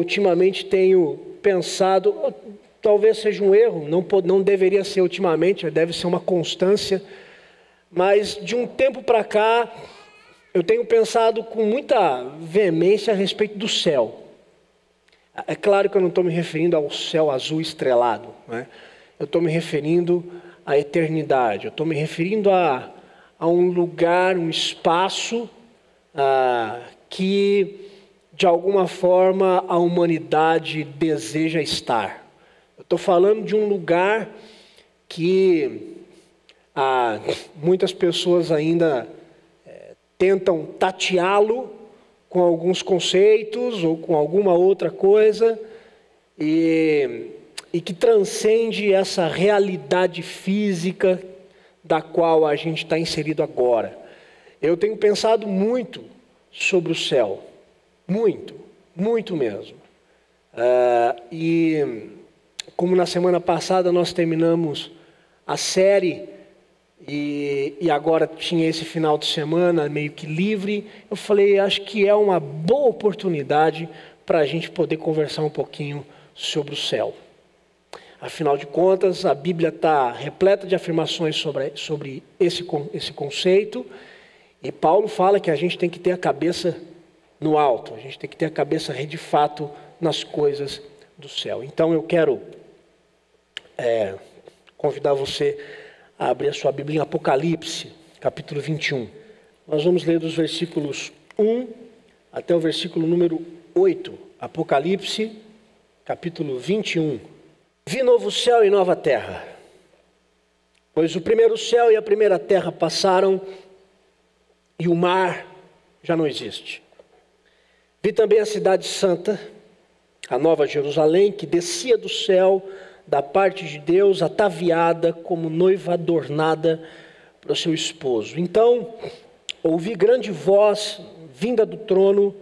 ultimamente tenho pensado, talvez seja um erro, não deveria ser ultimamente, deve ser uma constância, mas de um tempo para cá, eu tenho pensado com muita veemência a respeito do céu. É claro que eu não estou me referindo ao céu azul estrelado, né? Eu estou me referindo à eternidade, eu estou me referindo a um lugar, um espaço que, de alguma forma, a humanidade deseja estar. Eu estou falando de um lugar que muitas pessoas ainda tentam tateá-lo com alguns conceitos ou com alguma outra coisa e que transcende essa realidade física da qual a gente está inserido agora. Eu tenho pensado muito sobre o céu, muito mesmo. E como na semana passada nós terminamos a série e agora tinha esse final de semana meio que livre, eu falei, acho que é uma boa oportunidade para a gente poder conversar um pouquinho sobre o céu. Afinal de contas, a Bíblia está repleta de afirmações sobre esse conceito, e Paulo fala que a gente tem que ter a cabeça no alto, a gente tem que ter a cabeça de fato nas coisas do céu. Então eu quero convidar você a abrir a sua Bíblia em Apocalipse, capítulo 21. Nós vamos ler dos versículos 1 até o versículo número 8. Apocalipse, capítulo 21. Vi novo céu e nova terra, pois o primeiro céu e a primeira terra passaram e o mar já não existe. Vi também a cidade santa, a nova Jerusalém, que descia do céu da parte de Deus, ataviada como noiva adornada para o seu esposo. Então ouvi grande voz vinda do trono,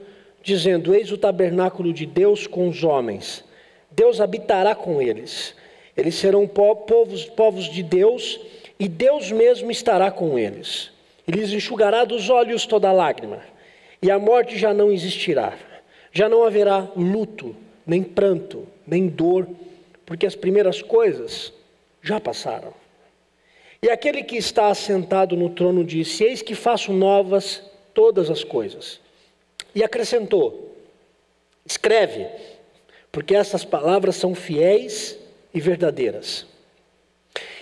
dizendo: eis o tabernáculo de Deus com os homens. Deus habitará com eles. Eles serão povos de Deus, e Deus mesmo estará com eles. E lhes enxugará dos olhos toda lágrima, e a morte já não existirá. Já não haverá luto, nem pranto, nem dor, porque as primeiras coisas já passaram. E aquele que está assentado no trono disse: eis que faço novas todas as coisas. E acrescentou: escreve, porque essas palavras são fiéis e verdadeiras.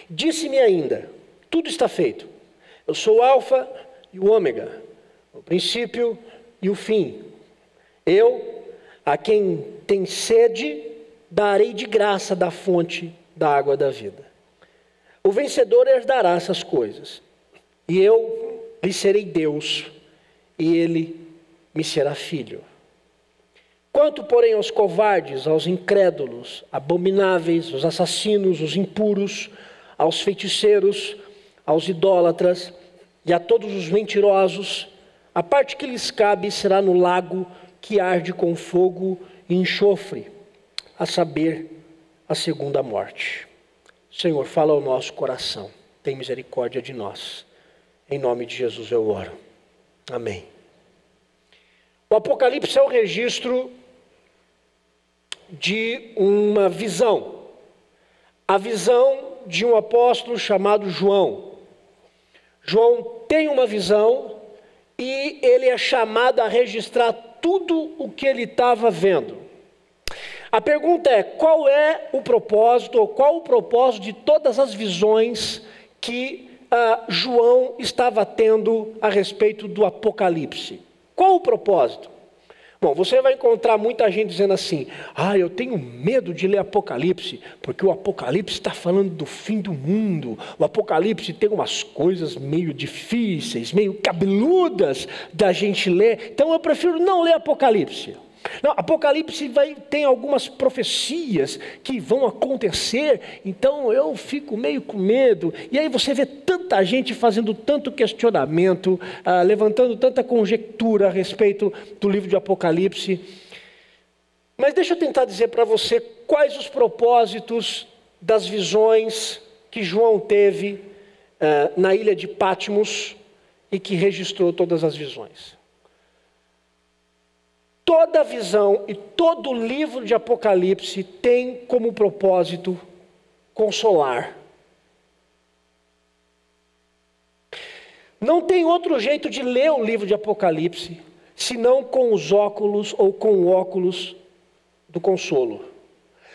Disse-me ainda: tudo está feito. Eu sou o Alfa e o Ômega, o princípio e o fim. Eu, a quem tem sede, darei de graça da fonte da água da vida. O vencedor herdará essas coisas, e eu lhe serei Deus, e ele me será filho. Quanto, porém, aos covardes, aos incrédulos, abomináveis, aos assassinos, os impuros, aos feiticeiros, aos idólatras e a todos os mentirosos, a parte que lhes cabe será no lago que arde com fogo e enxofre, a saber, a segunda morte. Senhor, fala ao nosso coração, tem misericórdia de nós. Em nome de Jesus eu oro. Amém. O Apocalipse é o registro de uma visão. A visão de um apóstolo chamado João. João tem uma visão e ele é chamado a registrar tudo o que ele estava vendo. A pergunta é: qual é o propósito, ou qual o propósito de todas as visões que João estava tendo a respeito do Apocalipse? Qual o propósito? Bom, você vai encontrar muita gente dizendo assim: eu tenho medo de ler Apocalipse, porque o Apocalipse está falando do fim do mundo. O Apocalipse tem umas coisas meio difíceis, meio cabeludas da gente ler, então eu prefiro não ler Apocalipse. Não, Apocalipse tem algumas profecias que vão acontecer, então eu fico meio com medo. E aí você vê tanta gente fazendo tanto questionamento, levantando tanta conjectura a respeito do livro de Apocalipse. Mas deixa eu tentar dizer para você quais os propósitos das visões que João teve na ilha de Patmos e que registrou todas as visões. toda visão e todo livro de Apocalipse tem como propósito consolar. Não tem outro jeito de ler o livro de Apocalipse, senão com os óculos ou com o óculos do consolo.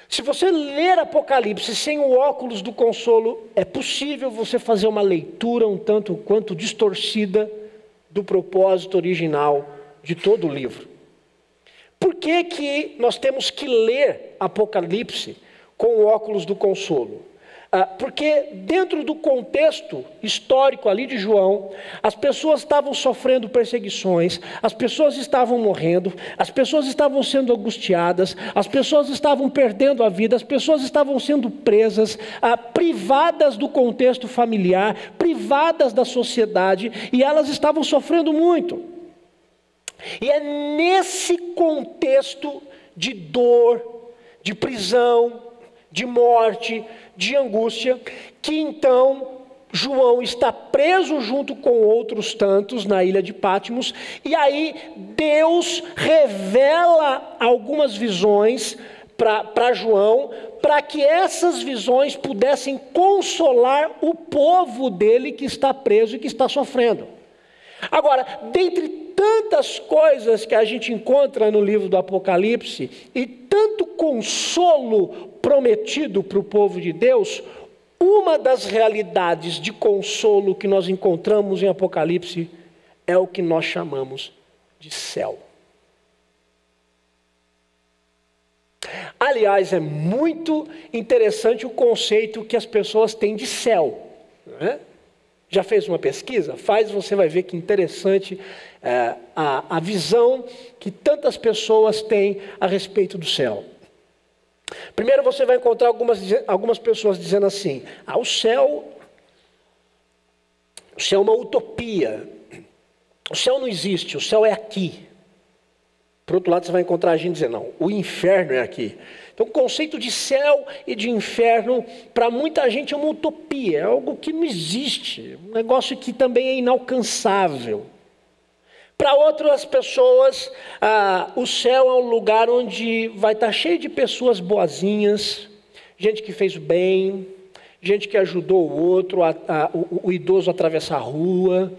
Se você ler Apocalipse sem o óculos do consolo, é possível você fazer uma leitura um tanto quanto distorcida do propósito original de todo o livro. Por que que nós temos que ler Apocalipse com o óculos do consolo? Porque dentro do contexto histórico ali de João, as pessoas estavam sofrendo perseguições, as pessoas estavam morrendo, as pessoas estavam sendo angustiadas, as pessoas estavam perdendo a vida, as pessoas estavam sendo presas, privadas do contexto familiar, privadas da sociedade, e elas estavam sofrendo muito. E é nesse contexto de dor, de prisão, de morte, de angústia, que então João está preso junto com outros tantos na ilha de Patmos, e aí Deus revela algumas visões para João, para que essas visões pudessem consolar o povo dele que está preso e que está sofrendo. Agora, dentre tantas coisas que a gente encontra no livro do Apocalipse, e tanto consolo prometido para o povo de Deus, uma das realidades de consolo que nós encontramos em Apocalipse é o que nós chamamos de céu. Aliás, é muito interessante o conceito que as pessoas têm de céu, não é? Já fez uma pesquisa? Faz, você vai ver que interessante a visão que tantas pessoas têm a respeito do céu. Primeiro você vai encontrar algumas pessoas dizendo assim: o céu é uma utopia, o céu não existe, o céu é aqui. Por outro lado você vai encontrar a gente dizendo: não, o inferno é aqui. Então o conceito de céu e de inferno, para muita gente é uma utopia, é algo que não existe, um negócio que também é inalcançável. Para outras pessoas, o céu é um lugar onde vai estar cheio de pessoas boazinhas, gente que fez o bem, gente que ajudou o outro, o idoso a atravessar a rua,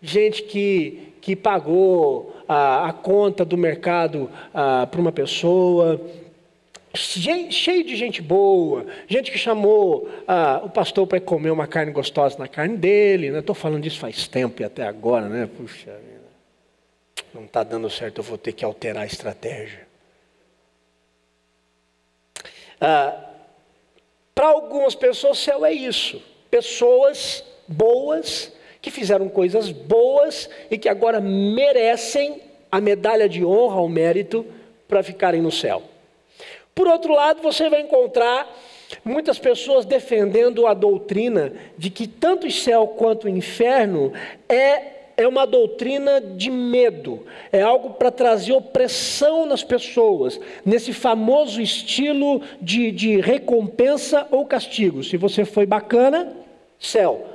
gente que pagou a conta do mercado para uma pessoa, cheio de gente boa, gente que chamou o pastor para comer uma carne gostosa na carne dele, né? Estou falando disso faz tempo e até agora, né? Puxa vida, não está dando certo, eu vou ter que alterar a estratégia. Para algumas pessoas, o céu é isso, pessoas boas, que fizeram coisas boas e que agora merecem a medalha de honra, o mérito, para ficarem no céu. Por outro lado, você vai encontrar muitas pessoas defendendo a doutrina de que tanto o céu quanto o inferno é uma doutrina de medo, é algo para trazer opressão nas pessoas, nesse famoso estilo de recompensa ou castigo. Se você foi bacana, céu.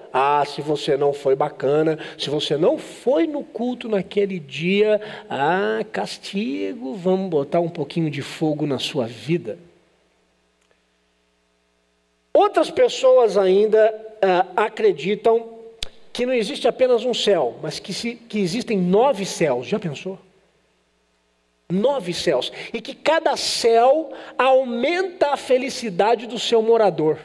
Se você não foi bacana, se você não foi no culto naquele dia, castigo, vamos botar um pouquinho de fogo na sua vida. Outras pessoas ainda acreditam que não existe apenas um céu, mas que existem 9 céus. Já pensou? 9 céus. E que cada céu aumenta a felicidade do seu morador.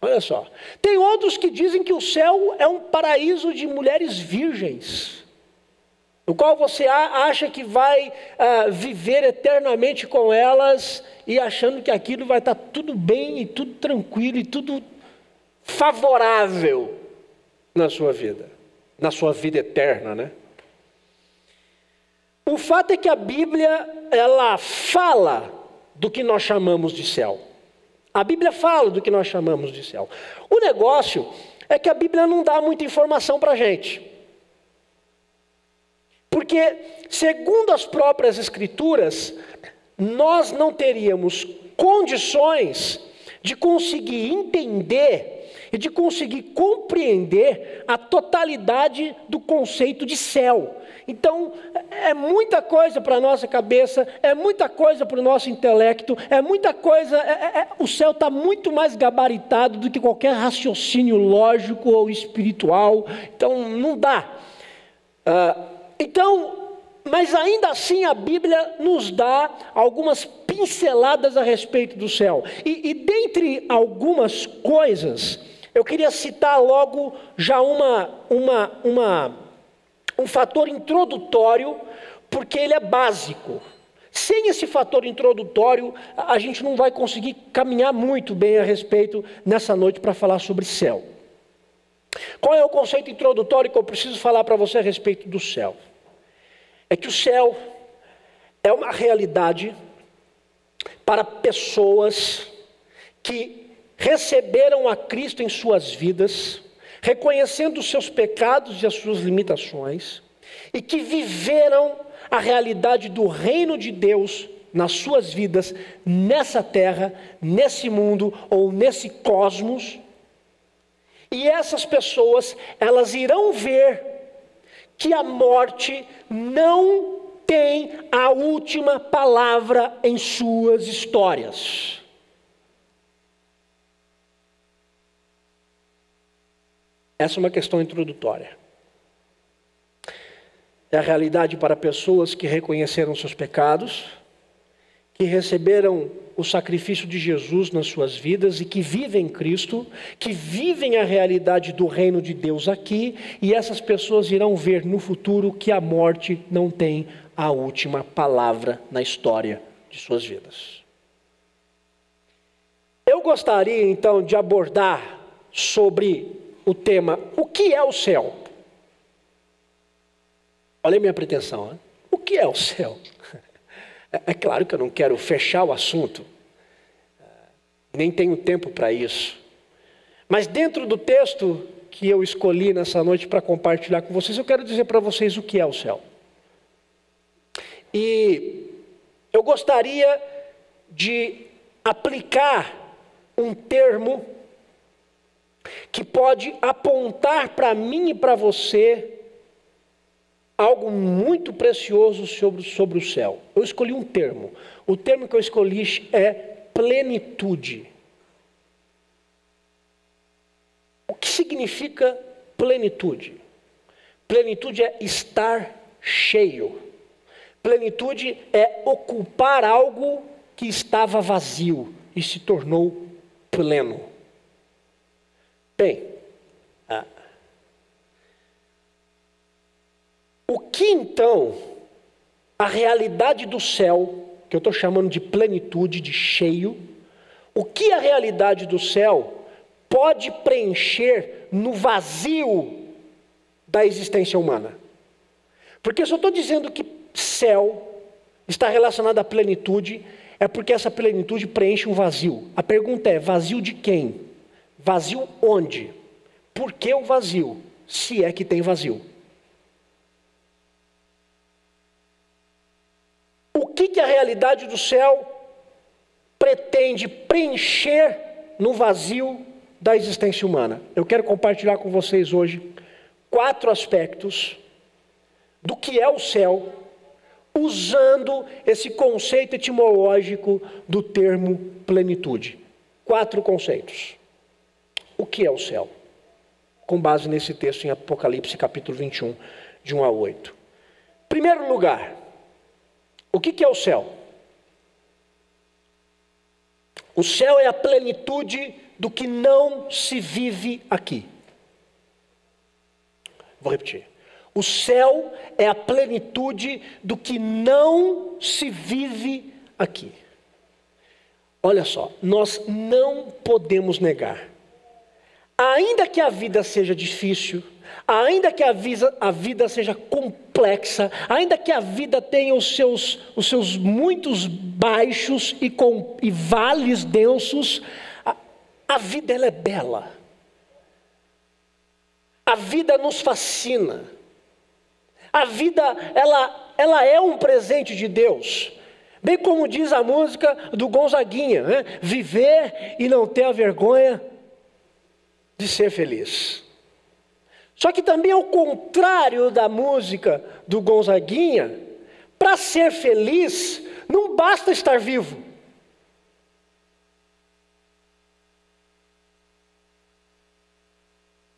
Olha só, tem outros que dizem que o céu é um paraíso de mulheres virgens, no qual você acha que vai viver eternamente com elas e achando que aquilo vai estar tudo bem e tudo tranquilo e tudo favorável na sua vida eterna, né? O fato é que a Bíblia, ela fala do que nós chamamos de céu. A Bíblia fala do que nós chamamos de céu. O negócio é que a Bíblia não dá muita informação para a gente. Porque, segundo as próprias Escrituras, nós não teríamos condições de conseguir entender e de conseguir compreender a totalidade do conceito de céu. Então, é muita coisa para a nossa cabeça, é muita coisa para o nosso intelecto, é muita coisa, o céu está muito mais gabaritado do que qualquer raciocínio lógico ou espiritual, então não dá. Mas ainda assim a Bíblia nos dá algumas pinceladas a respeito do céu. E dentre algumas coisas, eu queria citar logo já um fator introdutório, porque ele é básico. Sem esse fator introdutório, a gente não vai conseguir caminhar muito bem a respeito nessa noite para falar sobre céu. Qual é o conceito introdutório que eu preciso falar para você a respeito do céu? É que o céu é uma realidade para pessoas que receberam a Cristo em suas vidas, reconhecendo os seus pecados e as suas limitações, e que viveram a realidade do reino de Deus nas suas vidas, nessa terra, nesse mundo ou nesse cosmos. E essas pessoas, elas irão ver que a morte não tem a última palavra em suas histórias. Essa é uma questão introdutória. É a realidade para pessoas que reconheceram seus pecados, que receberam o sacrifício de Jesus nas suas vidas e que vivem Cristo, que vivem a realidade do reino de Deus aqui, e essas pessoas irão ver no futuro que a morte não tem a última palavra na história de suas vidas. Eu gostaria então de abordar sobre o tema, o que é o céu? Olha a minha pretensão, né? O que é o céu? É claro que eu não quero fechar o assunto, nem tenho tempo para isso. Mas dentro do texto que eu escolhi nessa noite para compartilhar com vocês, eu quero dizer para vocês o que é o céu. E eu gostaria de aplicar um termo que pode apontar para mim e para você algo muito precioso sobre o céu. Eu escolhi um termo. O termo que eu escolhi é plenitude. O que significa plenitude? Plenitude é estar cheio. Plenitude é ocupar algo que estava vazio e se tornou pleno. Bem, o que então a realidade do céu, que eu estou chamando de plenitude, de cheio, o que a realidade do céu pode preencher no vazio da existência humana? Porque se eu estou dizendo que céu está relacionado à plenitude, é porque essa plenitude preenche um vazio. A pergunta é, vazio de quem? Vazio onde? Por que o vazio? Se é que tem vazio. O que a realidade do céu pretende preencher no vazio da existência humana? Eu quero compartilhar com vocês hoje 4 aspectos do que é o céu, usando esse conceito etimológico do termo plenitude. 4 conceitos. O que é o céu? Com base nesse texto em Apocalipse capítulo 21, de 1 a 8. Primeiro lugar, o que é o céu? O céu é a plenitude do que não se vive aqui. Vou repetir. O céu é a plenitude do que não se vive aqui. Olha só, nós não podemos negar. Ainda que a vida seja difícil, ainda que a vida seja complexa, ainda que a vida tenha os seus muitos baixos e vales densos, a vida ela é bela. A vida nos fascina. A vida ela é um presente de Deus. Bem como diz a música do Gonzaguinha, né? Viver e não ter a vergonha de ser feliz. Só que também ao contrário da música do Gonzaguinha, para ser feliz, não basta estar vivo.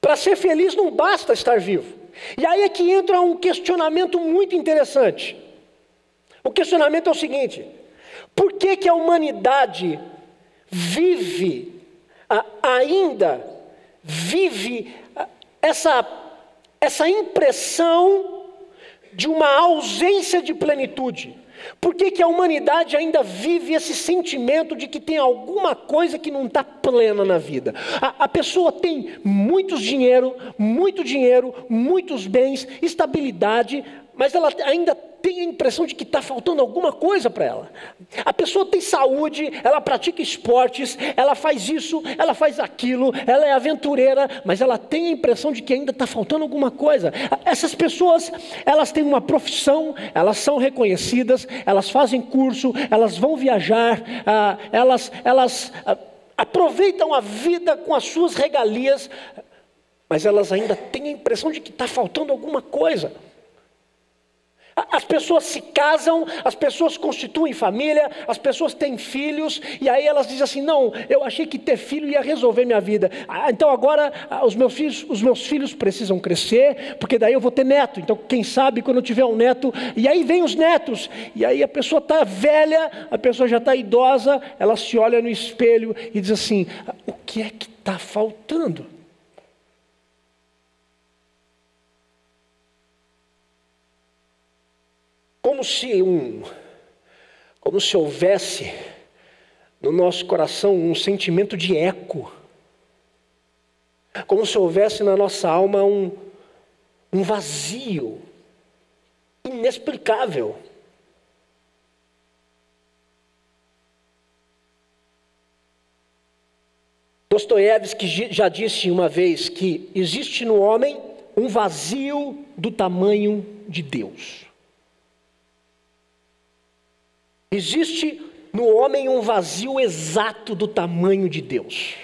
Para ser feliz não basta estar vivo. E aí é que entra um questionamento muito interessante. O questionamento é o seguinte: por que a humanidade ainda vive essa impressão de uma ausência de plenitude? Por que a humanidade ainda vive esse sentimento de que tem alguma coisa que não está plena na vida? A pessoa tem muito dinheiro, muitos bens, estabilidade, mas ela ainda tem a impressão de que está faltando alguma coisa para ela. A pessoa tem saúde, ela pratica esportes, ela faz isso, ela faz aquilo, ela é aventureira, mas ela tem a impressão de que ainda está faltando alguma coisa. Essas pessoas, elas têm uma profissão, elas são reconhecidas, elas fazem curso, elas vão viajar, elas aproveitam a vida com as suas regalias, mas elas ainda têm a impressão de que está faltando alguma coisa. As pessoas se casam, as pessoas constituem família, as pessoas têm filhos, e aí elas dizem assim: não, eu achei que ter filho ia resolver minha vida. Então agora os meus filhos precisam crescer, porque daí eu vou ter neto. Então quem sabe quando eu tiver um neto, e aí vem os netos, e aí a pessoa está velha, a pessoa já está idosa, ela se olha no espelho e diz assim: o que é que está faltando? Como se houvesse no nosso coração um sentimento de eco, como se houvesse na nossa alma um vazio inexplicável. Dostoiévski já disse uma vez que existe no homem um vazio do tamanho de Deus. Existe no homem um vazio exato do tamanho de Deus.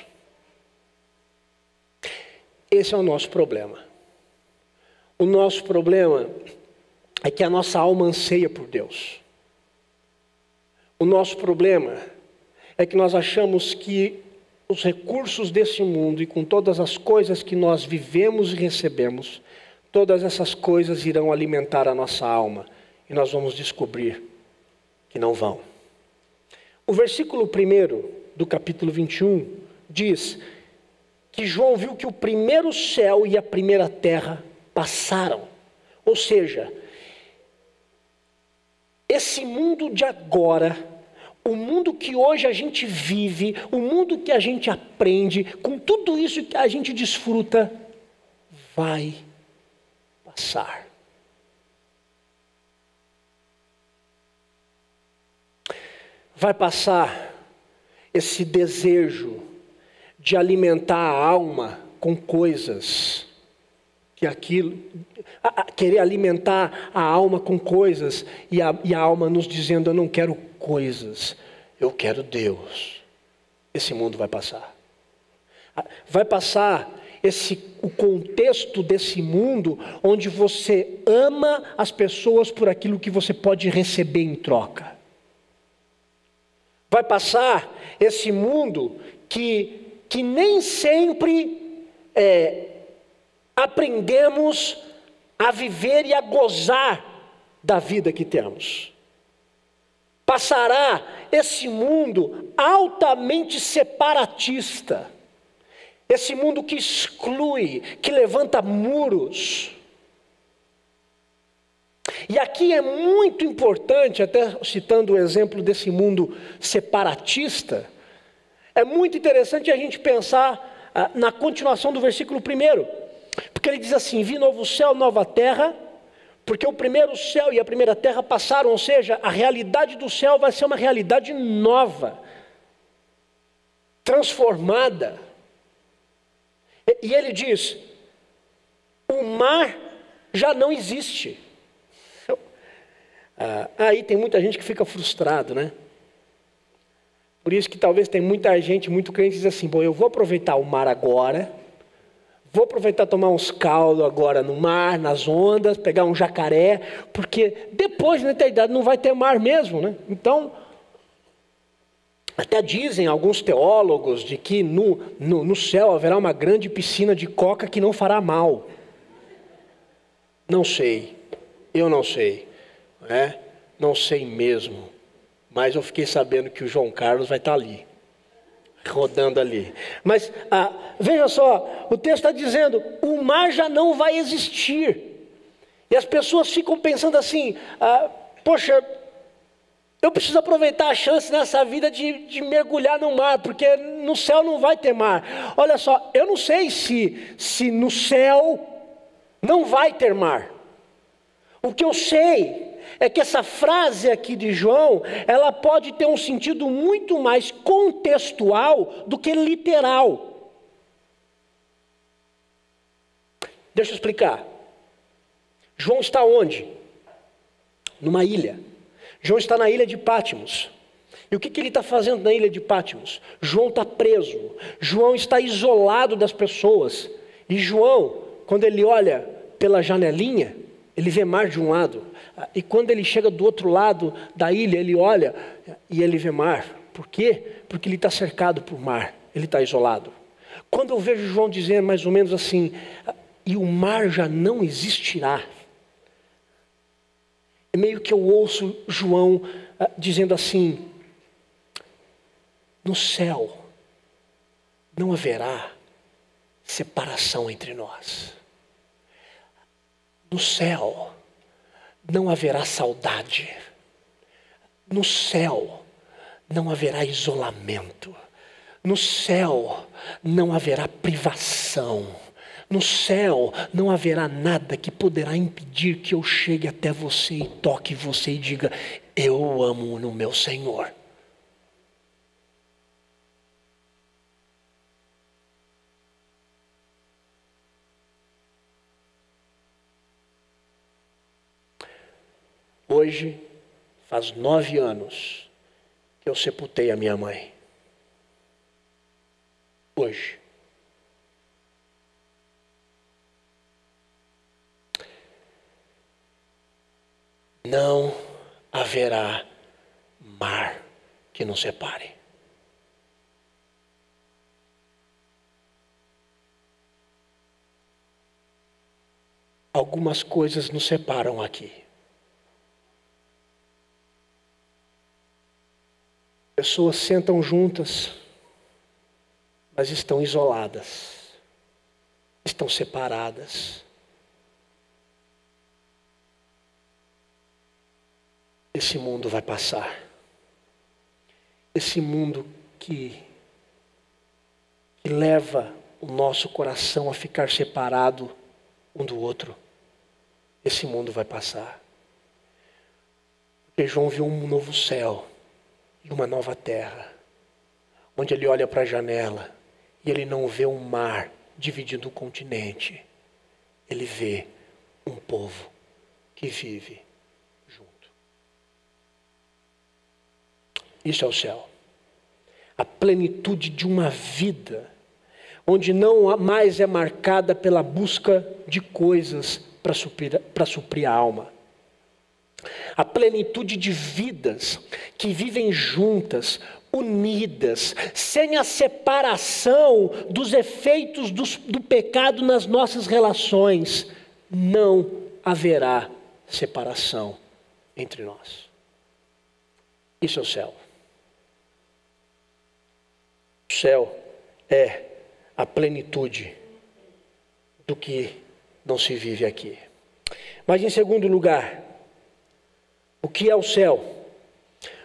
Esse é o nosso problema. O nosso problema é que a nossa alma anseia por Deus. O nosso problema é que nós achamos que os recursos desse mundo e com todas as coisas que nós vivemos e recebemos, todas essas coisas irão alimentar a nossa alma. E nós vamos descobrir que não vão. O versículo 1 do capítulo 21 diz que João viu que o primeiro céu e a primeira terra passaram. Ou seja, esse mundo de agora, o mundo que hoje a gente vive, o mundo que a gente aprende, com tudo isso que a gente desfruta, vai passar. Vai passar esse desejo de alimentar a alma com coisas, querer alimentar a alma com coisas, e a alma nos dizendo: eu não quero coisas, eu quero Deus. Esse mundo vai passar. Vai passar o contexto desse mundo onde você ama as pessoas por aquilo que você pode receber em troca. Vai passar esse mundo que nem sempre aprendemos a viver e a gozar da vida que temos. Passará esse mundo altamente separatista, esse mundo que exclui, que levanta muros. E aqui é muito importante, até citando o exemplo desse mundo separatista, é muito interessante a gente pensar na continuação do versículo 1, porque ele diz assim: vi novo céu, nova terra, porque o primeiro céu e a primeira terra passaram, ou seja, a realidade do céu vai ser uma realidade nova, transformada. E ele diz: o mar já não existe. Aí tem muita gente que fica frustrado, né? Por isso que talvez tem muita gente, muito crente, que diz assim, bom, eu vou aproveitar o mar agora, vou aproveitar tomar uns caldos agora no mar, nas ondas, pegar um jacaré, porque depois, na eternidade, não vai ter mar mesmo, né? Então, até dizem alguns teólogos de que no céu haverá uma grande piscina de coca que não fará mal. Não sei, eu não sei, não sei mesmo. Mas eu fiquei sabendo que o João Carlos vai estar ali, rodando ali. Mas veja só, o texto está dizendo, o mar já não vai existir. E as pessoas ficam pensando assim, poxa, eu preciso aproveitar a chance nessa vida de mergulhar no mar, porque no céu não vai ter mar. Olha só, eu não sei se no céu não vai ter mar. O que eu sei é que essa frase aqui de João, ela pode ter um sentido muito mais contextual do que literal. Deixa eu explicar. João está onde? Numa ilha. João está na ilha de Pátimos. E o que ele está fazendo na ilha de Pátimos? João está preso. João está isolado das pessoas. E João, quando ele olha pela janelinha, ele vê mar de um lado. E quando ele chega do outro lado da ilha, ele olha e ele vê mar. Por quê? Porque ele está cercado por mar. Ele está isolado. Quando eu vejo João dizer mais ou menos assim, e o mar já não existirá. É meio que eu ouço João dizendo assim, no céu não haverá separação entre nós. No céu não haverá saudade. No céu não haverá isolamento. No céu não haverá privação. No céu não haverá nada que poderá impedir que eu chegue até você e toque você e diga, eu amo no meu Senhor. Hoje, faz 9 anos que eu sepultei a minha mãe. Hoje. Não haverá mar que nos separe. Algumas coisas nos separam aqui. Pessoas sentam juntas, mas estão isoladas, estão separadas. Esse mundo vai passar. Esse mundo que leva o nosso coração a ficar separado um do outro. Esse mundo vai passar. Porque João viu um novo céu e uma nova terra, onde ele olha para a janela e ele não vê um mar dividindo o continente. Ele vê um povo que vive junto. Isso é o céu. A plenitude de uma vida, onde não mais é marcada pela busca de coisas para suprir a alma. A plenitude de vidas que vivem juntas, unidas, sem a separação dos efeitos do pecado nas nossas relações. Não haverá separação entre nós. Isso é o céu. O céu é a plenitude do que não se vive aqui. Mas em segundo lugar, o que é o céu?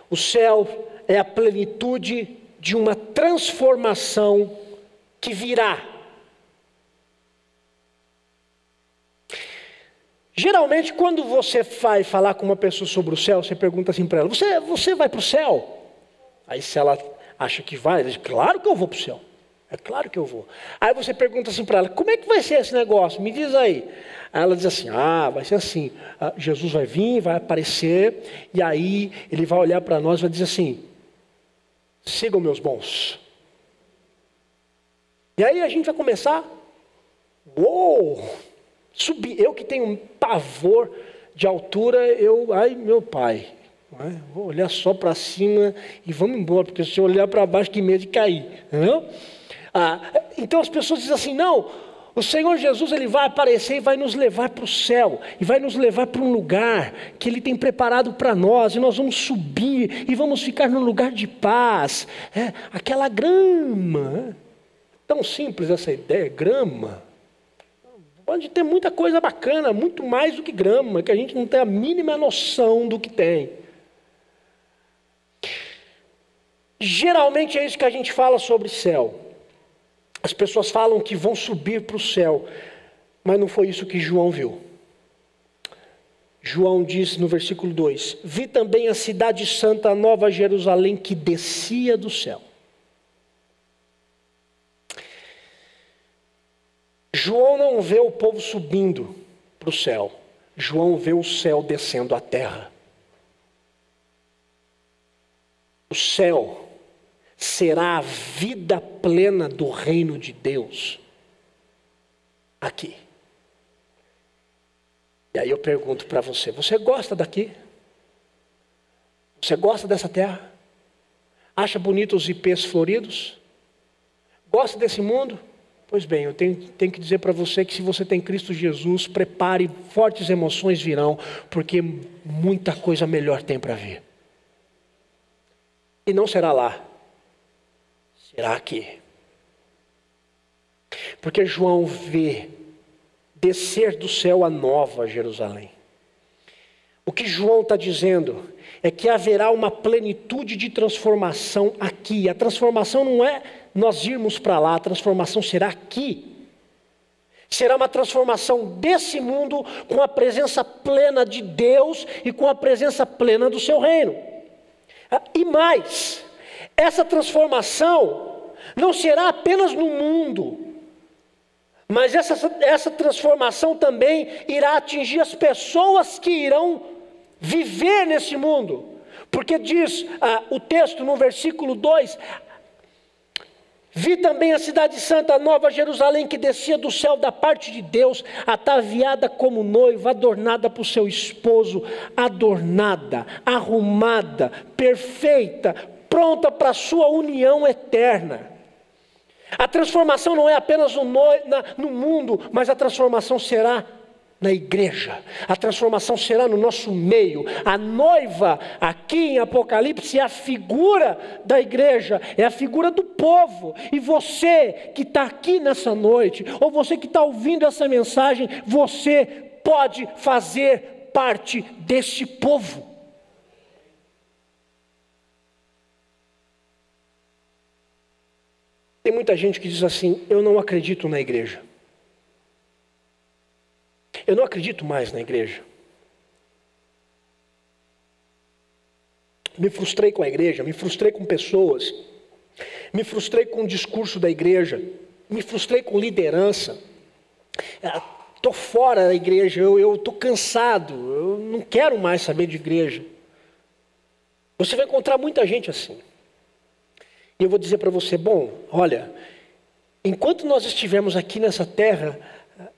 O céu é a plenitude de uma transformação que virá. Geralmente, quando você vai falar com uma pessoa sobre o céu, você pergunta assim para ela, você vai para o céu? Aí se ela acha que vai, ela diz, claro que eu vou para o céu. É claro que eu vou. Aí você pergunta assim para ela, como é que vai ser esse negócio? Me diz aí. Aí ela diz assim, vai ser assim, Jesus vai vir, vai aparecer, e aí ele vai olhar para nós e vai dizer assim, sigam meus bons. E aí a gente vai começar, subir. Eu que tenho um pavor de altura, ai meu pai, vou olhar só para cima e vamos embora, porque se eu olhar para baixo, que medo de cair, entendeu? Então as pessoas dizem assim, não, o Senhor Jesus ele vai aparecer e vai nos levar para o céu, e vai nos levar para um lugar que Ele tem preparado para nós, e nós vamos subir, e vamos ficar num lugar de paz, aquela grama, tão simples essa ideia, grama, pode ter muita coisa bacana, muito mais do que grama, que a gente não tem a mínima noção do que tem. Geralmente é isso que a gente fala sobre céu. As pessoas falam que vão subir para o céu, mas não foi isso que João viu. João diz no versículo 2, vi também a cidade santa, a nova Jerusalém, que descia do céu. João não vê o povo subindo para o céu. João vê o céu descendo à terra. O céu será a vida plena do reino de Deus aqui. E aí eu pergunto para você, você gosta daqui? Você gosta dessa terra? Acha bonito os ipês floridos? Gosta desse mundo? Pois bem, eu tenho que dizer para você que se você tem Cristo Jesus, prepare, fortes emoções virão, porque muita coisa melhor tem para vir. E não será lá, será aqui. Porque João vê descer do céu a nova Jerusalém. O que João está dizendo é que haverá uma plenitude de transformação aqui. A transformação não é nós irmos para lá, a transformação será aqui. Será uma transformação desse mundo com a presença plena de Deus e com a presença plena do seu reino. E mais, essa transformação não será apenas no mundo, mas essa transformação também irá atingir as pessoas que irão viver nesse mundo. Porque diz o texto no versículo 2, vi também a cidade santa, a nova Jerusalém, que descia do céu da parte de Deus, ataviada como noiva, adornada por seu esposo, adornada, arrumada, perfeita, pronta para a sua união eterna. A transformação não é apenas no mundo, mas a transformação será na igreja. A transformação será no nosso meio. A noiva, aqui em Apocalipse, é a figura da igreja, é a figura do povo. E você que está aqui nessa noite, ou você que está ouvindo essa mensagem, você pode fazer parte desse povo. Tem muita gente que diz assim, eu não acredito na igreja. Eu não acredito mais na igreja. Me frustrei com a igreja, me frustrei com pessoas, me frustrei com o discurso da igreja, me frustrei com liderança. Estou fora da igreja, eu estou cansado, eu não quero mais saber de igreja. Você vai encontrar muita gente assim. E eu vou dizer para você, olha, enquanto nós estivermos aqui nessa terra,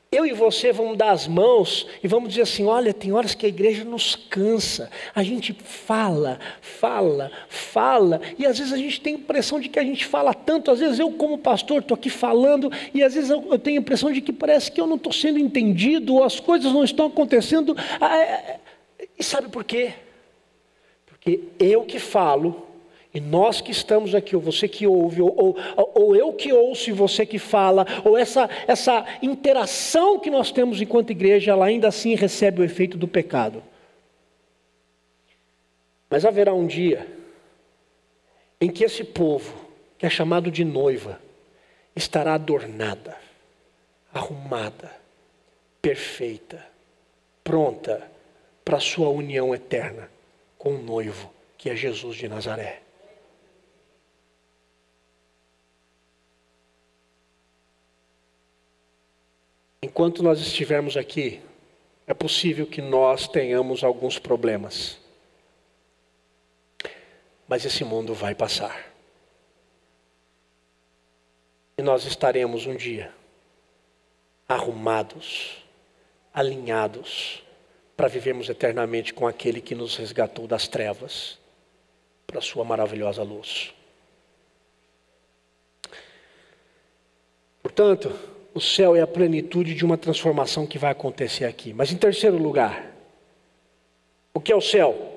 eu e você vamos dar as mãos e vamos dizer assim, olha, tem horas que a igreja nos cansa, a gente fala, e às vezes a gente tem a impressão de que a gente fala tanto, às vezes eu como pastor estou aqui falando, e às vezes eu tenho a impressão de que parece que eu não estou sendo entendido, ou as coisas não estão acontecendo, e sabe por quê? Porque eu que falo, e nós que estamos aqui, ou você que ouve, ou eu que ouço e você que fala, ou essa interação que nós temos enquanto igreja, ela ainda assim recebe o efeito do pecado. Mas haverá um dia em que esse povo, que é chamado de noiva, estará adornada, arrumada, perfeita, pronta para a sua união eterna com o noivo, que é Jesus de Nazaré. enquanto nós estivermos aqui, é possível que nós tenhamos alguns problemas. Mas esse mundo vai passar. E nós estaremos um dia arrumados, alinhados, para vivermos eternamente com aquele que nos resgatou das trevas para a sua maravilhosa luz. Portanto, o céu é a plenitude de uma transformação que vai acontecer aqui. Mas em terceiro lugar, o que é o céu?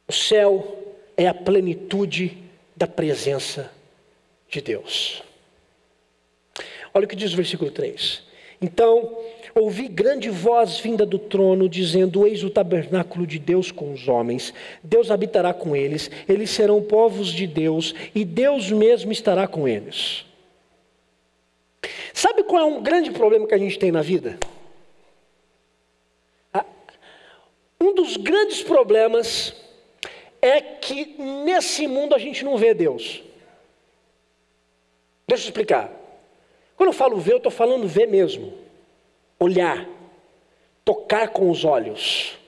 O céu é a plenitude da presença de Deus. Olha o que diz o versículo 3. Então, ouvi grande voz vinda do trono, dizendo: eis o tabernáculo de Deus com os homens. Deus habitará com eles, eles serão povos de Deus, e Deus mesmo estará com eles. Sabe qual é um grande problema que a gente tem na vida? Um dos grandes problemas é que nesse mundo a gente não vê Deus. Deixa eu explicar. Quando eu falo ver, eu estou falando ver mesmo. Olhar, tocar com os olhos,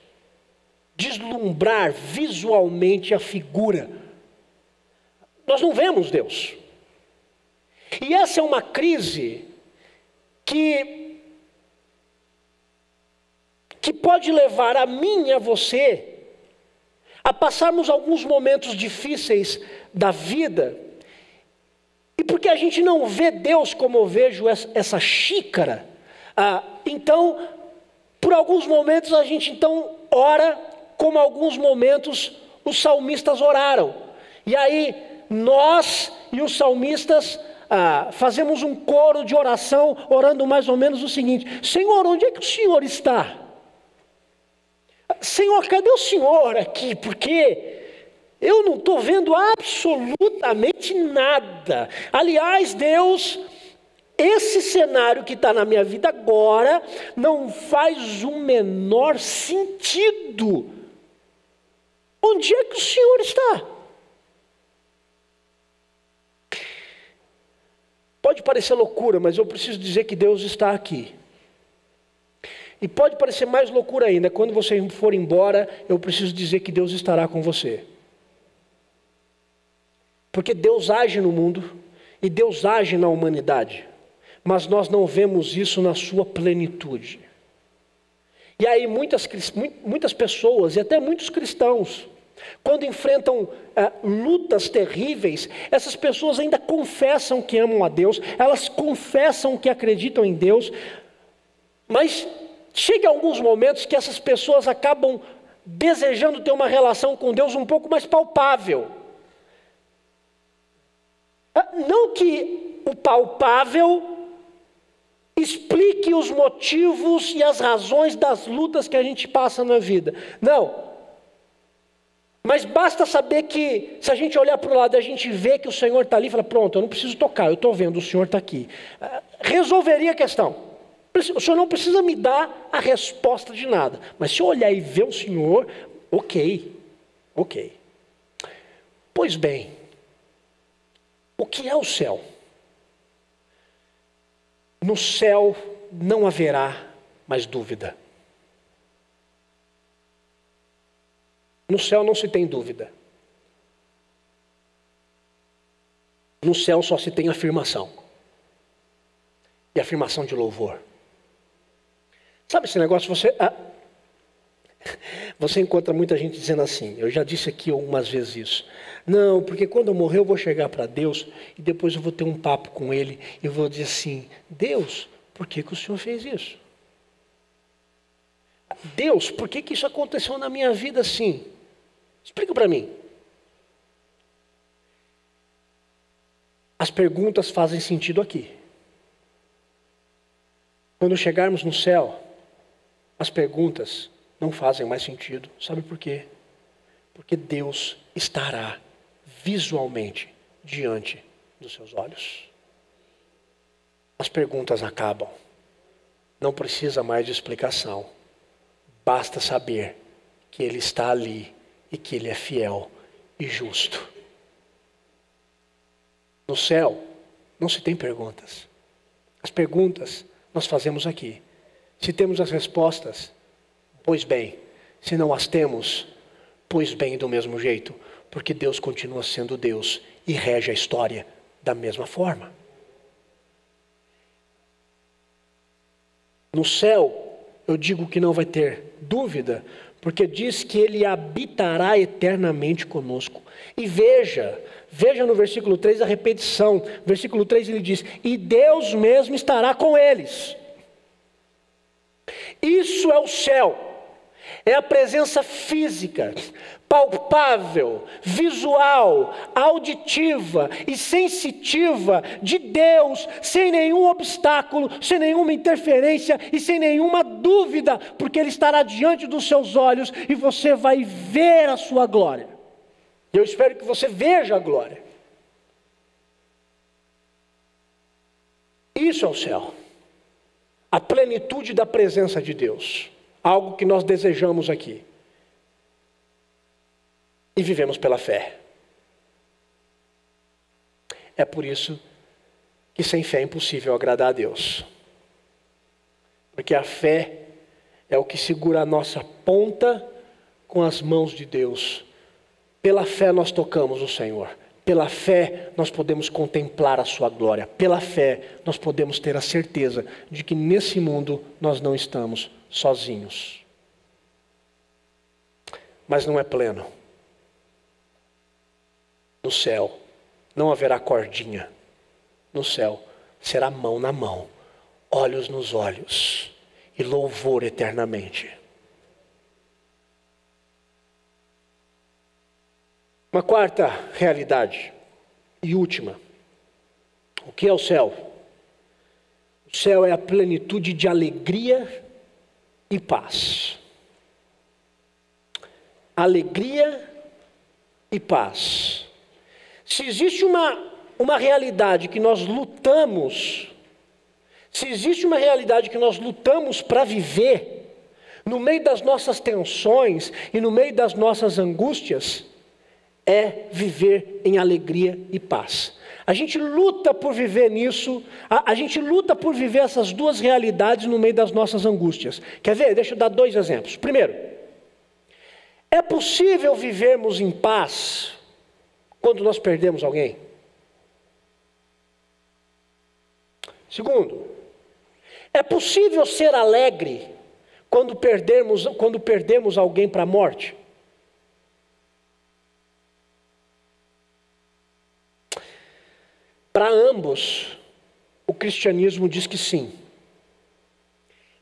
deslumbrar visualmente a figura. Nós não vemos Deus. E essa é uma crise que pode levar a mim e a você a passarmos alguns momentos difíceis da vida. E porque a gente não vê Deus como eu vejo essa xícara, então, por alguns momentos a gente então ora como alguns momentos os salmistas oraram. E aí nós e os salmistas fazemos um coro de oração, orando mais ou menos o seguinte: Senhor, onde é que o Senhor está? Senhor, cadê o Senhor aqui? Porque eu não estou vendo absolutamente nada. Aliás, Deus, esse cenário que está na minha vida agora não faz o menor sentido. Onde é que o Senhor está? Pode parecer loucura, mas eu preciso dizer que Deus está aqui. E pode parecer mais loucura ainda, quando você for embora, eu preciso dizer que Deus estará com você. Porque Deus age no mundo e Deus age na humanidade, mas nós não vemos isso na sua plenitude. E aí muitas pessoas e até muitos cristãos, quando enfrentam lutas terríveis, essas pessoas ainda confessam que amam a Deus, elas confessam que acreditam em Deus, mas chega alguns momentos que essas pessoas acabam desejando ter uma relação com Deus um pouco mais palpável. Não que o palpável explique os motivos e as razões das lutas que a gente passa na vida. Não. Mas basta saber que, se a gente olhar para o lado e a gente vê que o Senhor está ali, e fala: pronto, eu não preciso tocar, eu estou vendo, o Senhor está aqui. Resolveria a questão. O Senhor não precisa me dar a resposta de nada. Mas se eu olhar e ver o Senhor, ok. Pois bem, o que é o céu? No céu não haverá mais dúvida. No céu não se tem dúvida. No céu só se tem afirmação. E afirmação de louvor. Sabe esse negócio? Você encontra muita gente dizendo assim, eu já disse aqui algumas vezes isso: não, porque quando eu morrer eu vou chegar para Deus e depois eu vou ter um papo com Ele e eu vou dizer assim: Deus, por que o Senhor fez isso? Deus, por que isso aconteceu na minha vida assim? Explica para mim. As perguntas fazem sentido aqui. Quando chegarmos no céu, as perguntas não fazem mais sentido. Sabe por quê? Porque Deus estará visualmente diante dos seus olhos. As perguntas acabam. Não precisa mais de explicação. Basta saber que Ele está ali e que Ele é fiel e justo. No céu não se tem perguntas. As perguntas nós fazemos aqui. Se temos as respostas, pois bem. Se não as temos, pois bem do mesmo jeito. Porque Deus continua sendo Deus e rege a história da mesma forma. No céu, eu digo que não vai ter dúvida, porque diz que Ele habitará eternamente conosco. E veja no versículo 3 a repetição. Versículo 3 ele diz, e Deus mesmo estará com eles. Isso é o céu. É a presença física, palpável, visual, auditiva e sensitiva de Deus, sem nenhum obstáculo, sem nenhuma interferência e sem nenhuma dúvida, porque Ele estará diante dos seus olhos e você vai ver a sua glória. Eu espero que você veja a glória. Isso é o céu. A plenitude da presença de Deus. Algo que nós desejamos aqui. E vivemos pela fé. É por isso que sem fé é impossível agradar a Deus. Porque a fé é o que segura a nossa ponta com as mãos de Deus. Pela fé nós tocamos o Senhor. Pela fé nós podemos contemplar a sua glória. Pela fé nós podemos ter a certeza de que nesse mundo nós não estamos sozinhos. Mas não é pleno. No céu não haverá cordinha. No céu será mão na mão, olhos nos olhos e louvor eternamente. Uma quarta realidade e última. O que é o céu? O céu é a plenitude de alegria e paz. Alegria e paz. Se existe uma realidade que nós lutamos, se existe uma realidade que nós lutamos para viver, no meio das nossas tensões e no meio das nossas angústias, é viver em alegria e paz. A gente luta por viver nisso, a gente luta por viver essas duas realidades no meio das nossas angústias. Quer ver? Deixa eu dar 2 exemplos. Primeiro, é possível vivermos em paz quando nós perdemos alguém? Segundo, é possível ser alegre quando perdemos alguém para a morte? Para ambos, o cristianismo diz que sim.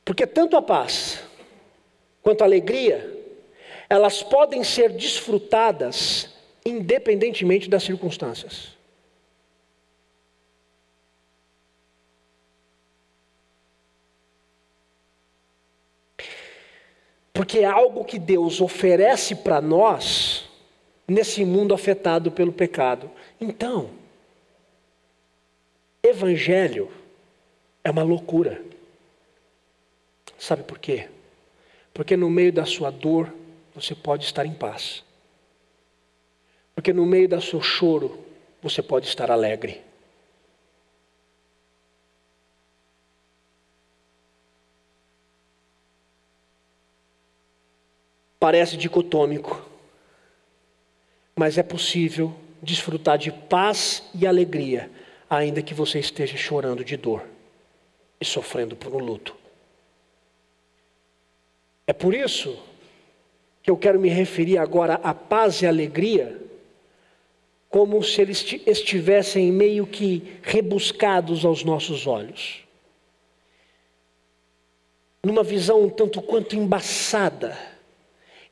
Porque tanto a paz quanto a alegria, elas podem ser desfrutadas independentemente das circunstâncias. Porque é algo que Deus oferece para nós nesse mundo afetado pelo pecado. Então, Evangelho é uma loucura. Sabe por quê? Porque no meio da sua dor, você pode estar em paz. Porque no meio do seu choro, você pode estar alegre. Parece dicotômico, mas é possível desfrutar de paz e alegria, ainda que você esteja chorando de dor e sofrendo por um luto. É por isso que eu quero me referir agora à paz e alegria, como se eles estivessem meio que rebuscados aos nossos olhos. Numa visão um tanto quanto embaçada,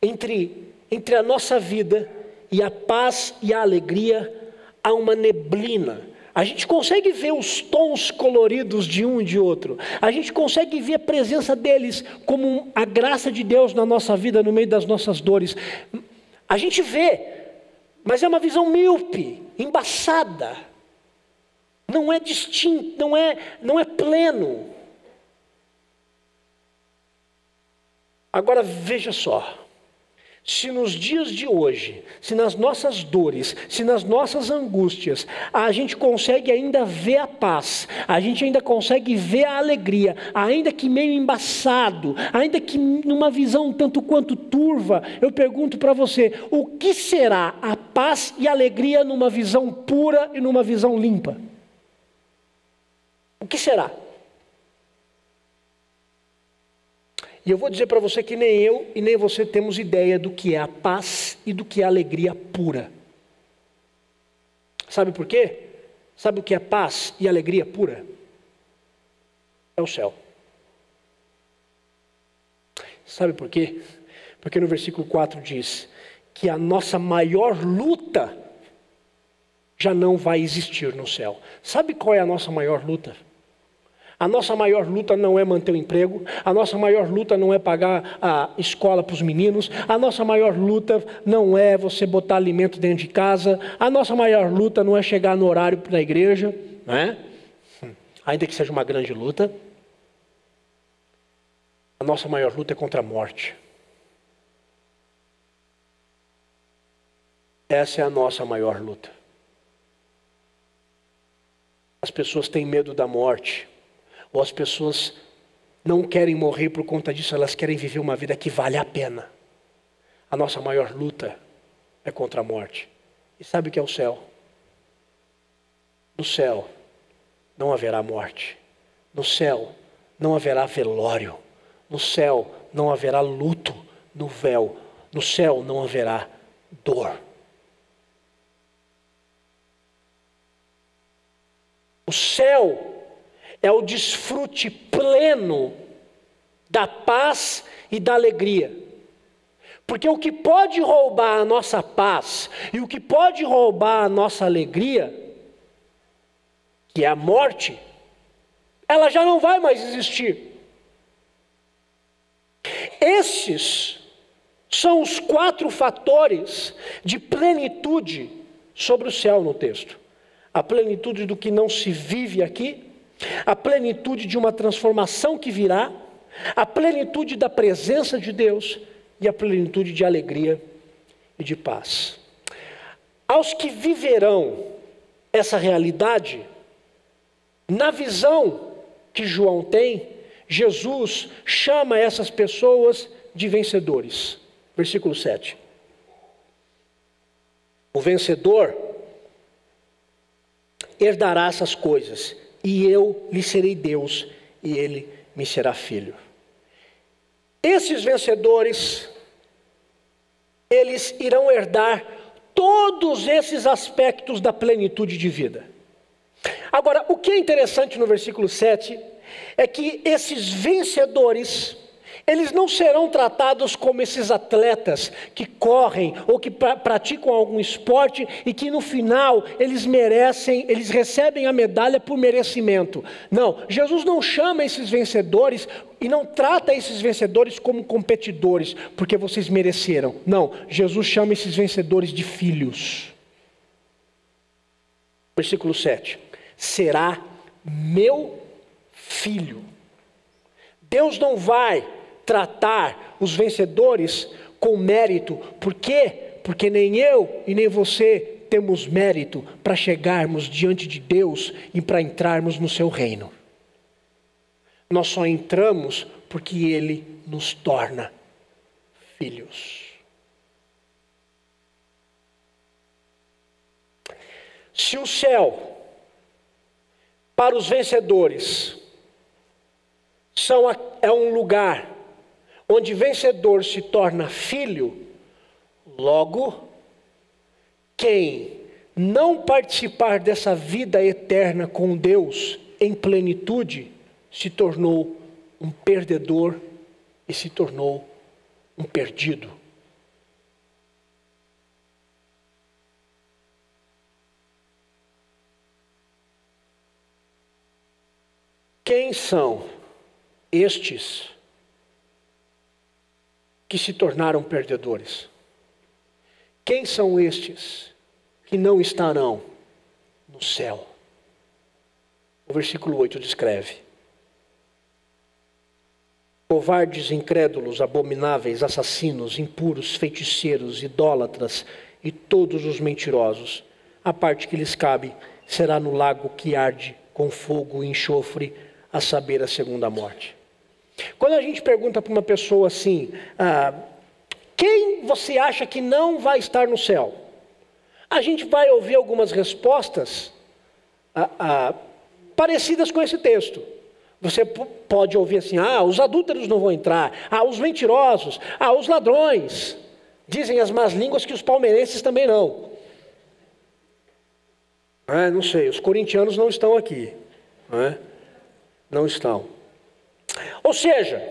entre a nossa vida e a paz e a alegria, há uma neblina. A gente consegue ver os tons coloridos de um e de outro. A gente consegue ver a presença deles como a graça de Deus na nossa vida, no meio das nossas dores. A gente vê, mas é uma visão míope, embaçada. Não é distinto, não é pleno. Agora veja só. Se nos dias de hoje, se nas nossas dores, se nas nossas angústias, a gente consegue ainda ver a paz, a gente ainda consegue ver a alegria, ainda que meio embaçado, ainda que numa visão tanto quanto turva, eu pergunto para você, o que será a paz e a alegria numa visão pura e numa visão limpa? O que será? E eu vou dizer para você que nem eu e nem você temos ideia do que é a paz e do que é a alegria pura. Sabe por quê? Sabe o que é paz e alegria pura? É o céu. Sabe por quê? Porque no versículo 4 diz que a nossa maior luta já não vai existir no céu. Sabe qual é a nossa maior luta? A nossa maior luta não é manter o emprego, a nossa maior luta não é pagar a escola para os meninos, a nossa maior luta não é você botar alimento dentro de casa, a nossa maior luta não é chegar no horário para a igreja, não é? Ainda que seja uma grande luta. A nossa maior luta é contra a morte. Essa é a nossa maior luta. As pessoas têm medo da morte. Ou as pessoas não querem morrer por conta disso, elas querem viver uma vida que vale a pena. A nossa maior luta é contra a morte. E sabe o que é o céu? No céu não haverá morte. No céu não haverá velório. No céu não haverá luto no véu. No céu não haverá dor. O céu é o desfrute pleno da paz e da alegria. Porque o que pode roubar a nossa paz e o que pode roubar a nossa alegria, que é a morte, ela já não vai mais existir. Esses são os 4 fatores de plenitude sobre o céu no texto. A plenitude do que não se vive aqui, a plenitude de uma transformação que virá, a plenitude da presença de Deus e a plenitude de alegria e de paz. Aos que viverão essa realidade, na visão que João tem, Jesus chama essas pessoas de vencedores. Versículo 7. O vencedor herdará essas coisas, e eu lhe serei Deus, e ele me será filho. Esses vencedores, eles irão herdar todos esses aspectos da plenitude de vida. Agora, o que é interessante no versículo 7, é que esses vencedores, eles não serão tratados como esses atletas que correm ou que praticam algum esporte e que no final eles recebem a medalha por merecimento. Não, Jesus não chama esses vencedores e não trata esses vencedores como competidores, porque vocês mereceram. Não, Jesus chama esses vencedores de filhos. Versículo 7. Será meu filho. Deus não vai tratar os vencedores com mérito. Por quê? Porque nem eu e nem você temos mérito para chegarmos diante de Deus e para entrarmos no seu reino. Nós só entramos porque Ele nos torna filhos. Se o céu, para os vencedores, é um lugar onde vencedor se torna filho, logo, quem não participar dessa vida eterna com Deus em plenitude, se tornou um perdedor e se tornou um perdido. Quem são estes que se tornaram perdedores? Quem são estes que não estarão no céu? O versículo 8 descreve: covardes, incrédulos, abomináveis, assassinos, impuros, feiticeiros, idólatras e todos os mentirosos. A parte que lhes cabe será no lago que arde com fogo e enxofre, a saber, a segunda morte. Quando a gente pergunta para uma pessoa assim, quem você acha que não vai estar no céu? A gente vai ouvir algumas respostas parecidas com esse texto. Você pode ouvir assim, os adúlteros não vão entrar, os mentirosos, os ladrões. Dizem as más línguas que os palmeirenses também não. Não sei, os corintianos não estão aqui. Não estão. Ou seja,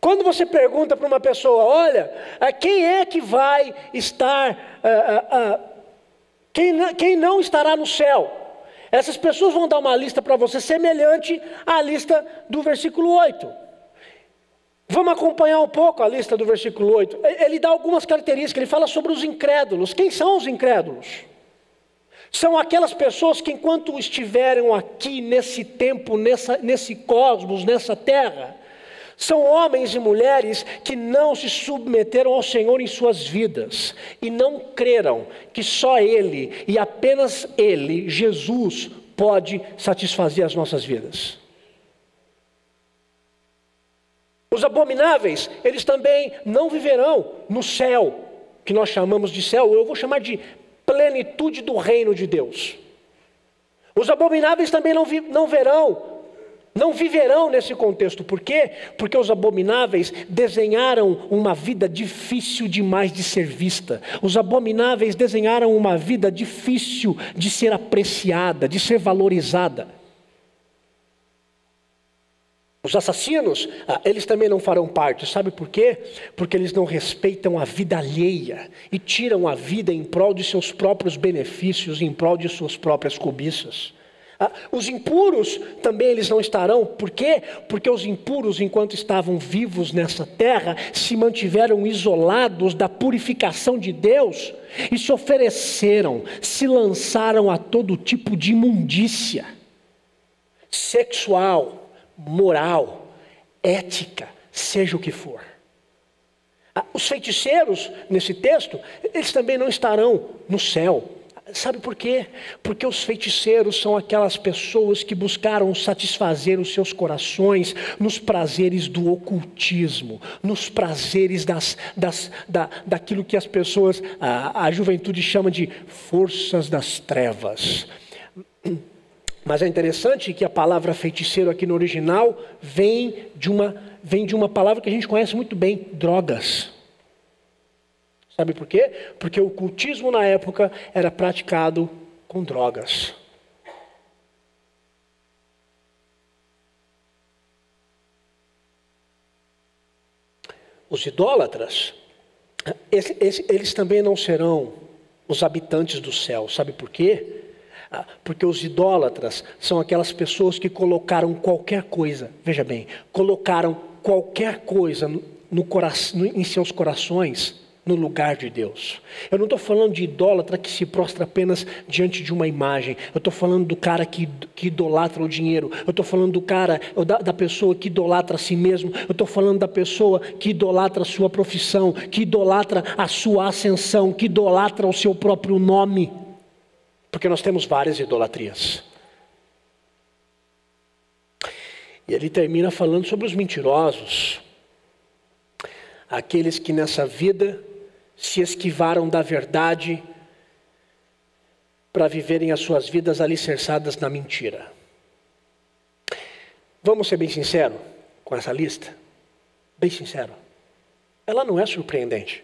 quando você pergunta para uma pessoa, olha, quem é que vai estar, quem não estará no céu? Essas pessoas vão dar uma lista para você semelhante à lista do versículo 8. Vamos acompanhar um pouco a lista do versículo 8. Ele dá algumas características, ele fala sobre os incrédulos. Quem são os incrédulos? São aquelas pessoas que enquanto estiveram aqui nesse tempo, nesse cosmos, nessa terra, são homens e mulheres que não se submeteram ao Senhor em suas vidas e não creram que só Ele e apenas Ele, Jesus, pode satisfazer as nossas vidas. Os abomináveis, eles também não viverão no céu, que nós chamamos de céu, eu vou chamar de plenitude do reino de Deus. Os abomináveis também não viverão nesse contexto. Por quê? Porque os abomináveis desenharam uma vida difícil demais de ser vista. Os abomináveis desenharam uma vida difícil de ser apreciada, de ser valorizada. Os assassinos, eles também não farão parte. Sabe por quê? Porque eles não respeitam a vida alheia e tiram a vida em prol de seus próprios benefícios, em prol de suas próprias cobiças. Os impuros também eles não estarão. Por quê? Porque os impuros, enquanto estavam vivos nessa terra, se mantiveram isolados da purificação de Deus e se ofereceram, se lançaram a todo tipo de imundícia sexual, moral, ética, seja o que for. Os feiticeiros, nesse texto, eles também não estarão no céu. Sabe por quê? Porque os feiticeiros são aquelas pessoas que buscaram satisfazer os seus corações nos prazeres do ocultismo, nos prazeres daquilo que as pessoas, a juventude chama de forças das trevas. Mas é interessante que a palavra feiticeiro aqui no original vem de uma palavra que a gente conhece muito bem, drogas. Sabe por quê? Porque o ocultismo na época era praticado com drogas. Os idólatras, eles também não serão os habitantes do céu. Sabe por quê? Porque os idólatras são aquelas pessoas que colocaram qualquer coisa, veja bem, colocaram qualquer coisa em seus corações no lugar de Deus. Eu não estou falando de idólatra que se prostra apenas diante de uma imagem. Eu estou falando do cara que idolatra o dinheiro. Eu estou falando do cara, da pessoa que idolatra a si mesmo. Eu estou falando da pessoa que idolatra a sua profissão, que idolatra a sua ascensão, que idolatra o seu próprio nome. Porque nós temos várias idolatrias. E ele termina falando sobre os mentirosos. Aqueles que nessa vida se esquivaram da verdade para viverem as suas vidas alicerçadas na mentira. Vamos ser bem sinceros com essa lista? Bem sincero. Ela não é surpreendente.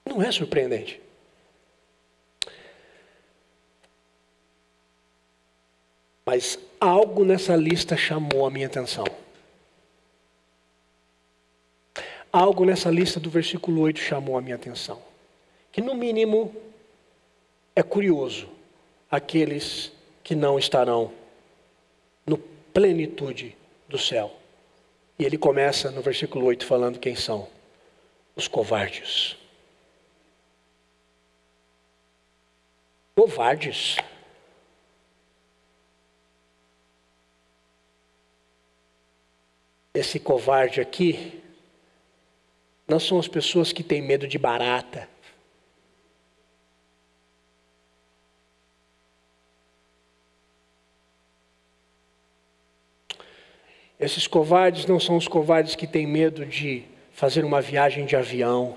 Não é surpreendente. Mas algo nessa lista chamou a minha atenção. Algo nessa lista do versículo 8 chamou a minha atenção. Que no mínimo é curioso aqueles que não estarão no plenitude do céu. E ele começa no versículo 8 falando quem são: os covardes. Covardes. Esse covarde aqui não são as pessoas que têm medo de barata. Esses covardes não são os covardes que têm medo de fazer uma viagem de avião.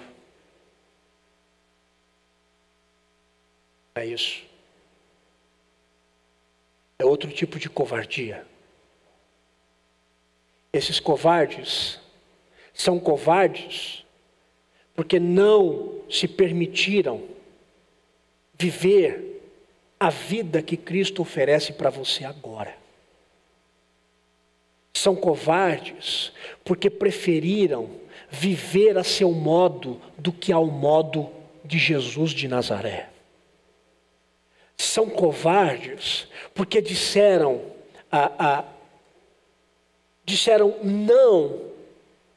É isso. É outro tipo de covardia. Esses covardes são covardes porque não se permitiram viver a vida que Cristo oferece para você agora. São covardes porque preferiram viver a seu modo do que ao modo de Jesus de Nazaré. São covardes porque disseram não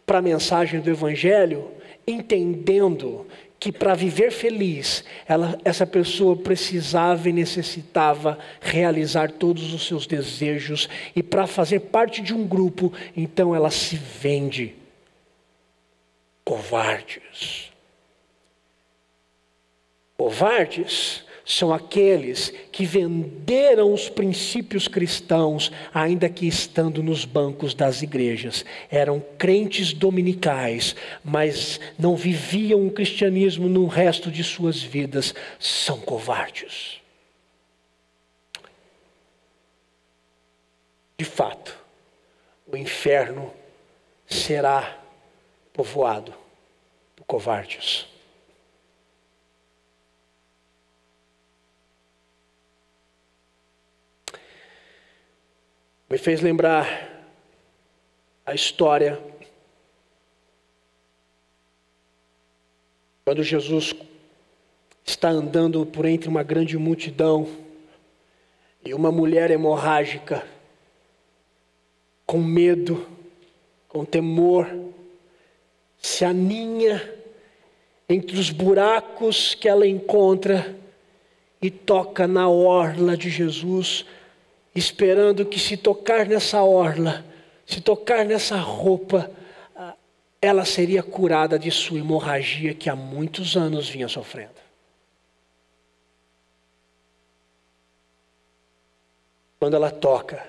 para a mensagem do Evangelho, entendendo que para viver feliz, essa pessoa precisava e necessitava realizar todos os seus desejos, e para fazer parte de um grupo, então ela se vende. Covardes. Covardes são aqueles que venderam os princípios cristãos, ainda que estando nos bancos das igrejas. Eram crentes dominicais, mas não viviam o cristianismo no resto de suas vidas. São covardes. De fato, o inferno será povoado por covardes. Me fez lembrar a história quando Jesus está andando por entre uma grande multidão e uma mulher hemorrágica, com medo, com temor, se aninha entre os buracos que ela encontra e toca na orla de Jesus, esperando que, se tocar nessa orla, se tocar nessa roupa, ela seria curada de sua hemorragia que há muitos anos vinha sofrendo. Quando ela toca,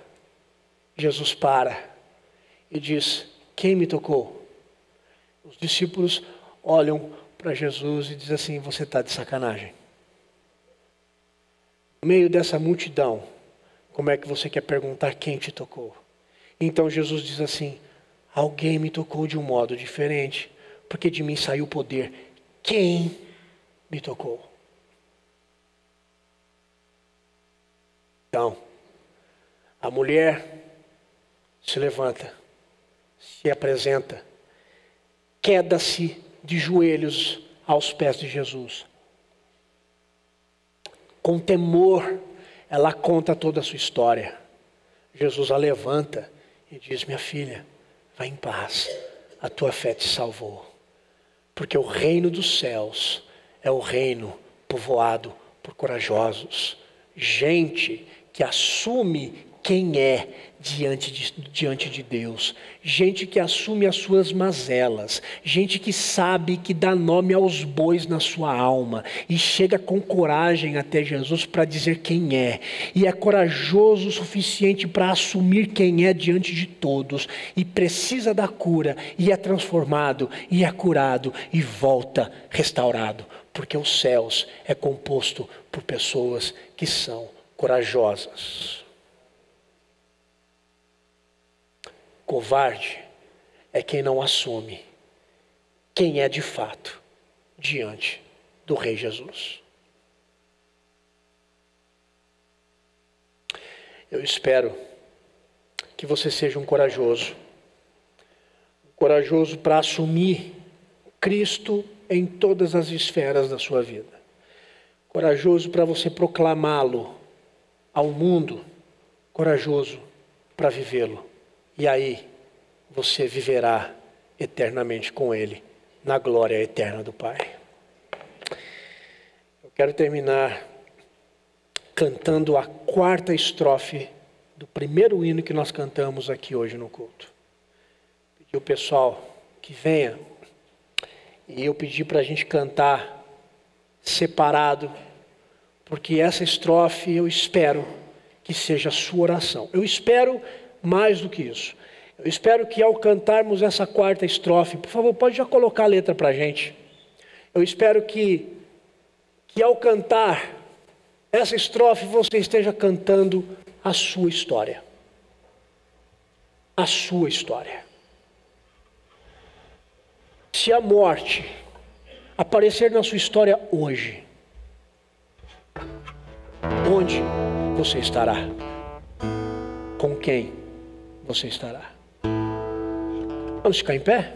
Jesus para e diz: quem me tocou? Os discípulos olham para Jesus e dizem assim: você está de sacanagem. No meio dessa multidão, como é que você quer perguntar quem te tocou? Então Jesus diz assim: alguém me tocou de um modo diferente, porque de mim saiu o poder. Quem me tocou? Então, a mulher se levanta, se apresenta, queda-se de joelhos aos pés de Jesus. Com temor, ela conta toda a sua história. Jesus a levanta e diz: minha filha, vai em paz, a tua fé te salvou. Porque o reino dos céus é o reino povoado por corajosos. Gente que assume quem é diante de Deus. Gente que assume as suas mazelas. Gente que sabe que dá nome aos bois na sua alma. E chega com coragem até Jesus para dizer quem é. E é corajoso o suficiente para assumir quem é diante de todos. E precisa da cura. E é transformado. E é curado. E volta restaurado. Porque os céus é composto por pessoas que são corajosas. Covarde é quem não assume quem é de fato diante do Rei Jesus. Eu espero que você seja um corajoso para assumir Cristo em todas as esferas da sua vida. Corajoso para você proclamá-lo ao mundo, corajoso para vivê-lo. E aí, você viverá eternamente com Ele, na glória eterna do Pai. Eu quero terminar cantando a 4ª estrofe do primeiro hino que nós cantamos aqui hoje no culto. e o pessoal que venha, e eu pedi para a gente cantar separado, porque essa estrofe eu espero que seja a sua oração. Eu espero mais do que isso. Eu espero que ao cantarmos essa quarta estrofe, por favor, pode já colocar a letra para a gente. Eu espero que ao cantar essa estrofe você esteja cantando a sua história. A sua história. Se a morte aparecer na sua história hoje, onde você estará? Com quem você estará? Vamos ficar em pé?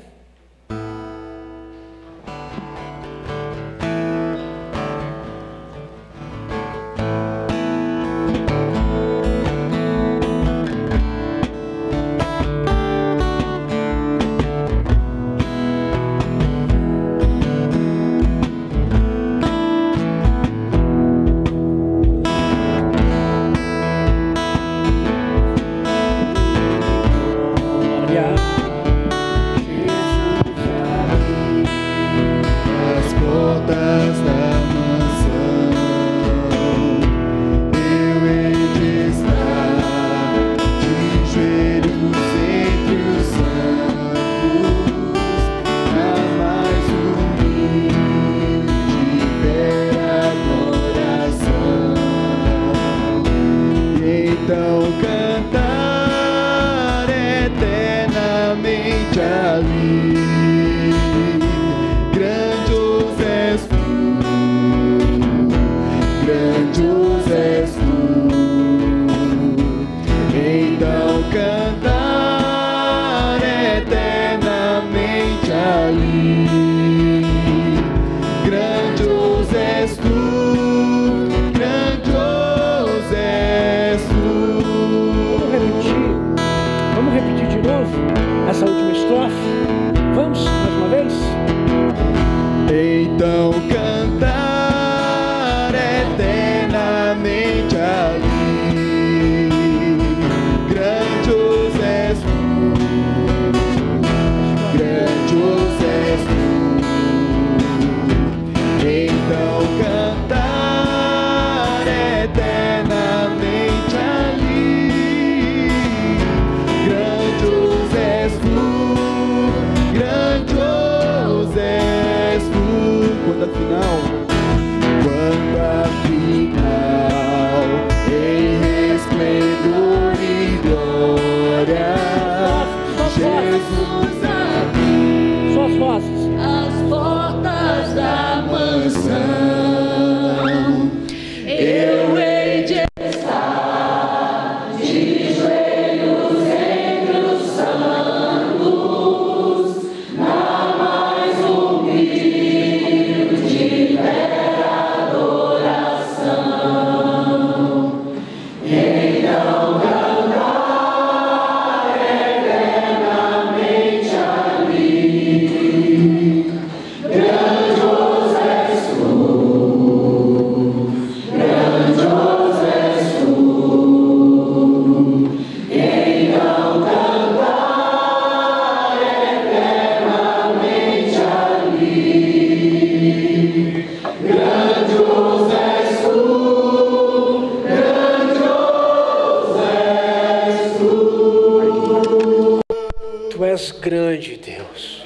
Grande Deus,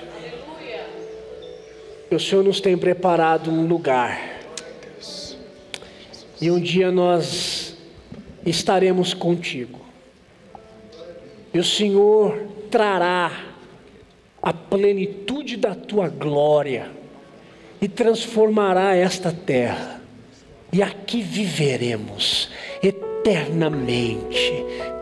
o Senhor nos tem preparado um lugar, e um dia nós estaremos contigo, e o Senhor trará a plenitude da tua glória, e transformará esta terra, e aqui viveremos eternamente,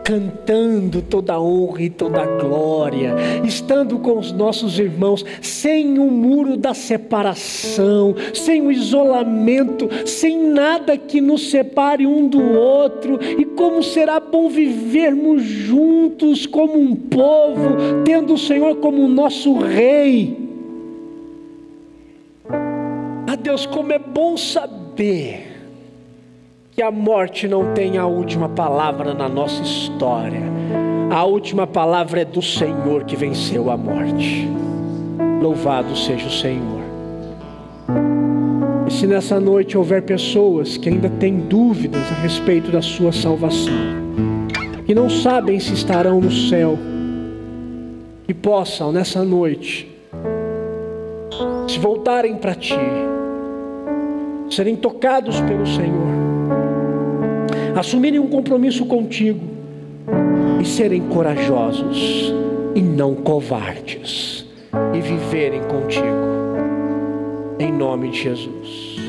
cantando toda a honra e toda a glória, estando com os nossos irmãos, sem o muro da separação, sem o isolamento, sem nada que nos separe um do outro, e como será bom vivermos juntos como um povo, tendo o Senhor como nosso Rei. Ah, Deus, como é bom saber que a morte não tem a última palavra na nossa história. A última palavra é do Senhor que venceu a morte. Louvado seja o Senhor. E se nessa noite houver pessoas que ainda têm dúvidas a respeito da sua salvação, que não sabem se estarão no céu, que possam nessa noite se voltarem para Ti, serem tocados pelo Senhor, assumirem um compromisso contigo e serem corajosos e não covardes e viverem contigo, em nome de Jesus.